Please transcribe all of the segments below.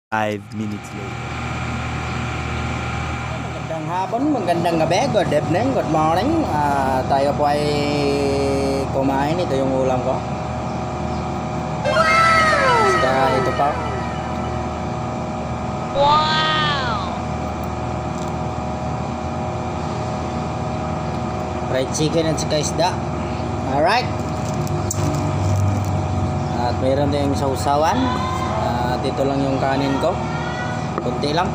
5 minutes later. Magandang hapon, magandang gabi, good evening, good morning. Tayo po ay kumain. Ito yung ulam ko. Basta ito pa. Wow! Fried chicken at saka isda. Alright. At mayroon din yung sausawan. At ito lang yung kanin ko. Kunti lang.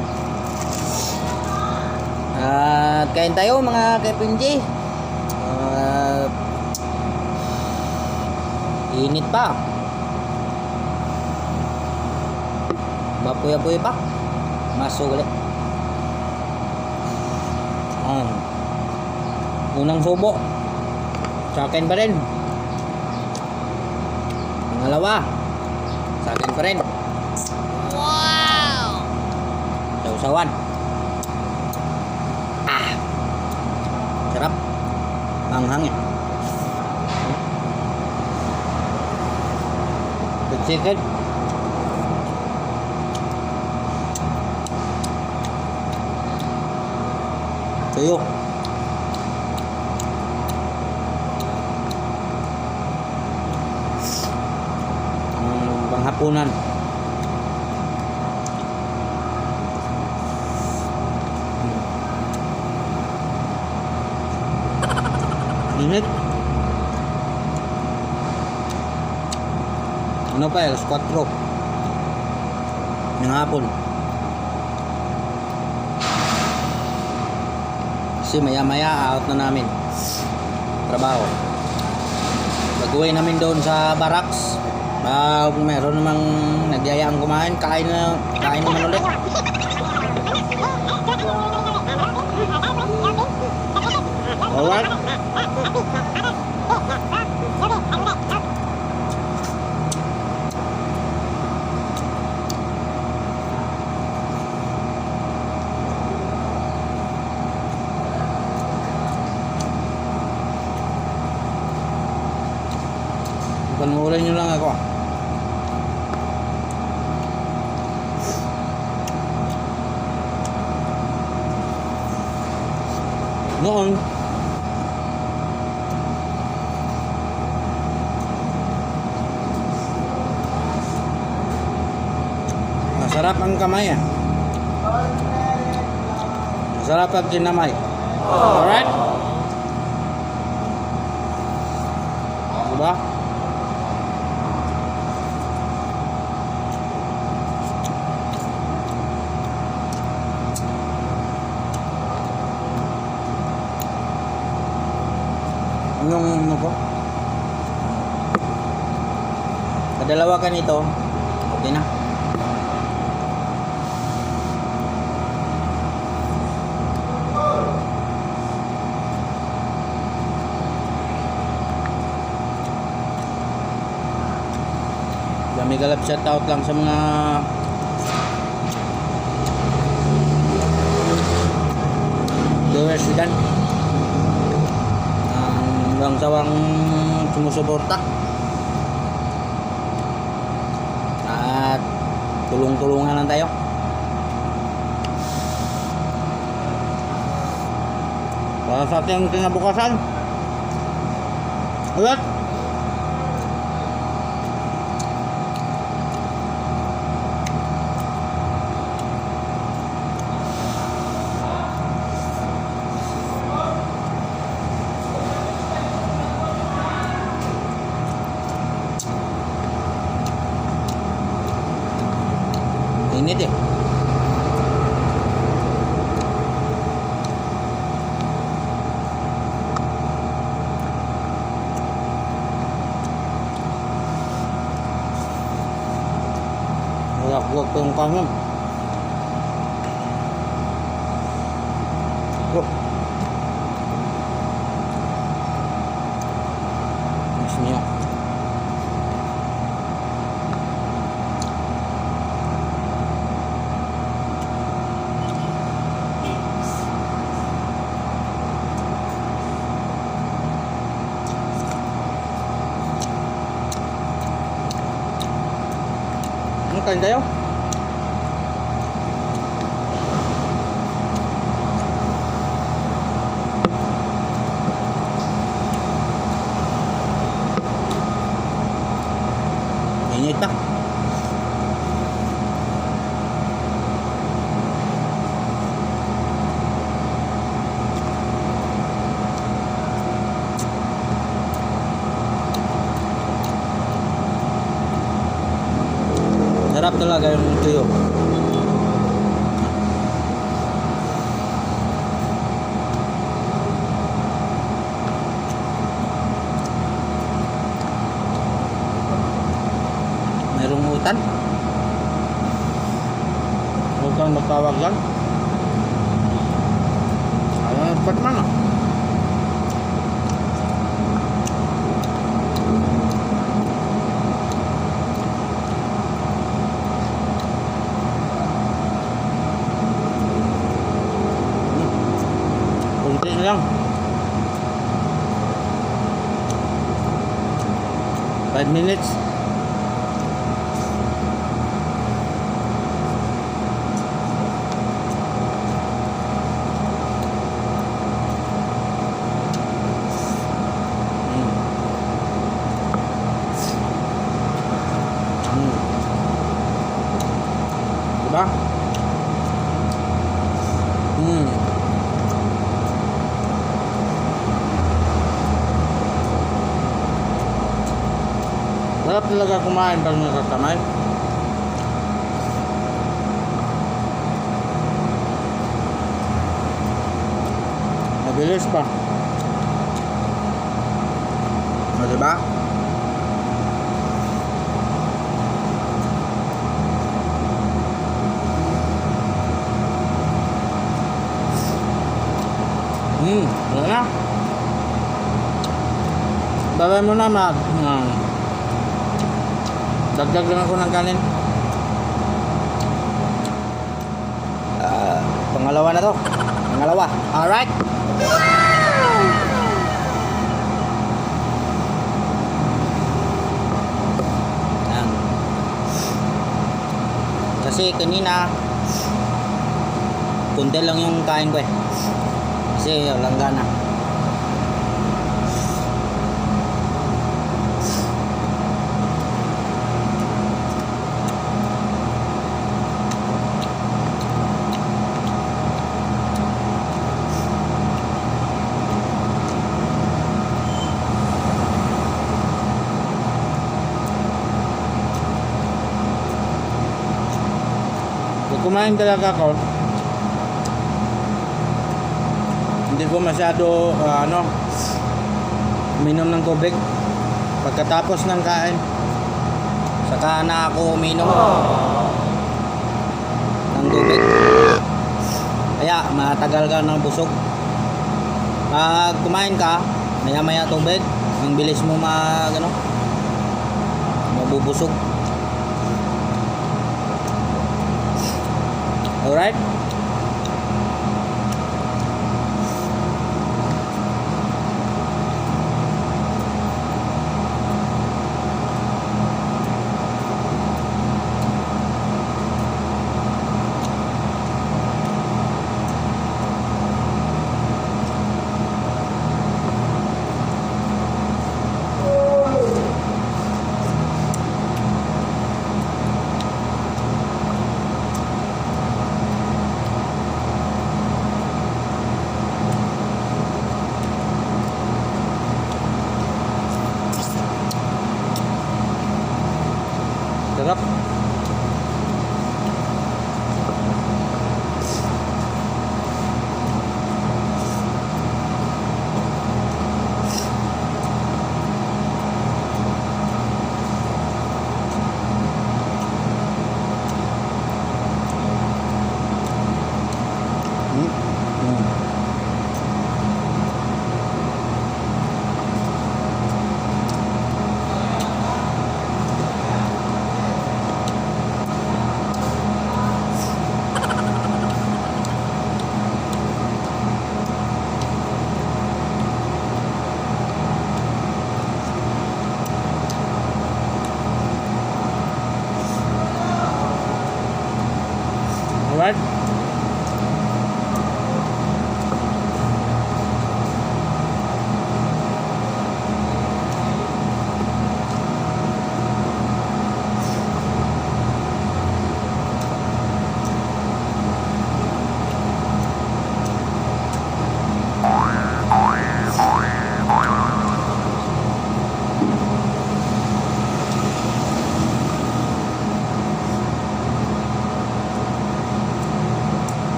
At kain tayo mga kapinji. Init pa. Bapuya-puya pa. Masuk ulit. Unang subo. Sa akin pa rin. Pangalawa. Sa akin pa rin. Wow! Sausawan. Sarap. Manghang ya. Good chicken. Tuyo. Panghapunan. Init. Ano pa, alas 4 ng hapon. Kasi maya maya out na namin trabaho. Pag-uwi namin doon sa barracks, meron namang nagyayaan kumain, kain naman ulit. Alright. Panuorin nyo lang ako. Noon, masarap ang kamay ah. Masarap ang kinamay. Alright? Diba? Yung ano ko? Kadalawa ka nito, okay na. Dami galap shoutout lang sa mga viewers dyan. Walang sawang sumusuporta. At tulong-tulungan lang tayo. Para sa ating kinabukasan. Ulat! Init eh. Huwag yung kanin. Mas niya. Kain tayo. Init pa. Sarap talaga yung tuyo. Merong utan. Huwag kang magtawag lang. Ayaw nagpat man ah. Kunti na lang. 5 minutes. Diba? Sarap talaga kumain pag nakakamay. Mabilis pa. O, diba? Wala na. Babay mo na, Mag. Dagdag lang ako ng kanin. Pangalawa na to. Pangalawa. Alright. Yan. Kasi kanina kunti lang yung kain ko eh. Kasi langgana. Kumain talaga ako. Hindi ko masyado uminom ng tubig pagkatapos ng kain. Saka na ako uminom ng tubig. Kaya matagal ka ng busog. Pag kumain ka, maya-maya tubig, ang bilis mo mabubusog. Alright? Sarap.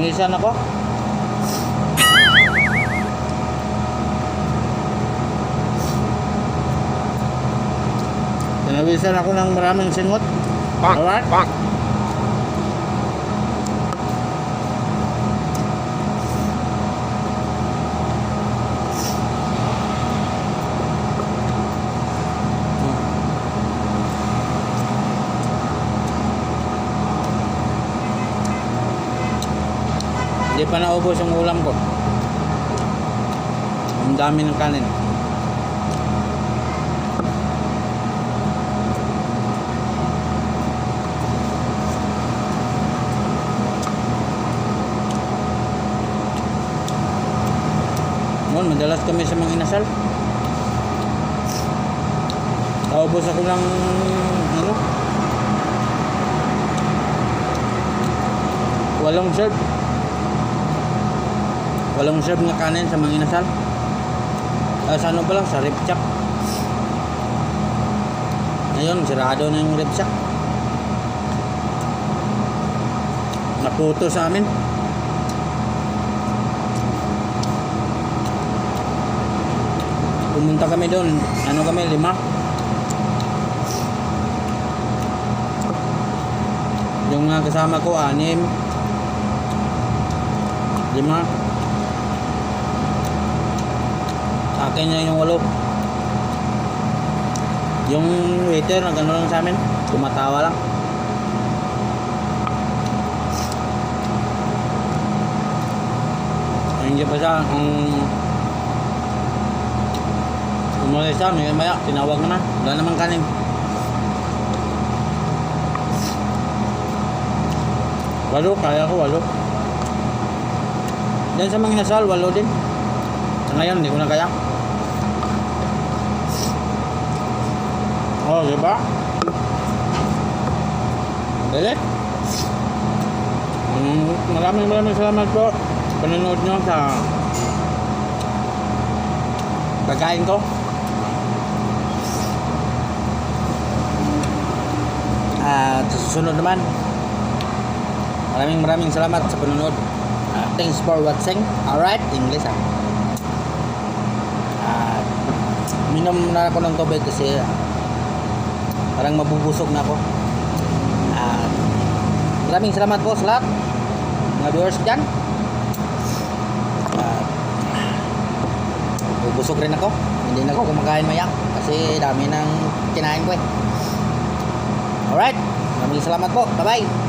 Pinawisan ako. Pinawisan ako ng maraming singot. Alright? Hindi pa naubos yung ulam ko. Ang dami ng kanin. Noon, madalas kami sa mga inasal. Naubos ako ng ano? 8 serve. 8 serve na kanin sa mga inasal. Sa ano pala? Sa rib shack. Ngayon, sirado na yung rib shack. Naputo sa amin. Pumunta kami doon. Ano kami? 5. Yung mga kasama ko, 6. 5. Akin na yung 8. Yung waiter na gano'n lang sa amin, tumatawa lang. Hindi pa siya umulit siya, maya tinawag naman, wala namang kanin. Walo, kaya ko 8. Diyan sa mga inasal, 8 din. Sa ngayon, hindi ko na kaya. Oh, diba? Dali. Maraming salamat po. Panonood nyo sa pagkain ko. At sa susunod naman, maraming salamat sa panonood. Thanks for watching. Alright, English minom na ako ng tubig kasi parang mabubusog na ako. Maraming salamat po sa lahat mga viewers dyan. Bubusog rin ako. Hindi na ako kumakain maya kasi dami ng kinain ko eh. Alright, maraming salamat po. Bye bye.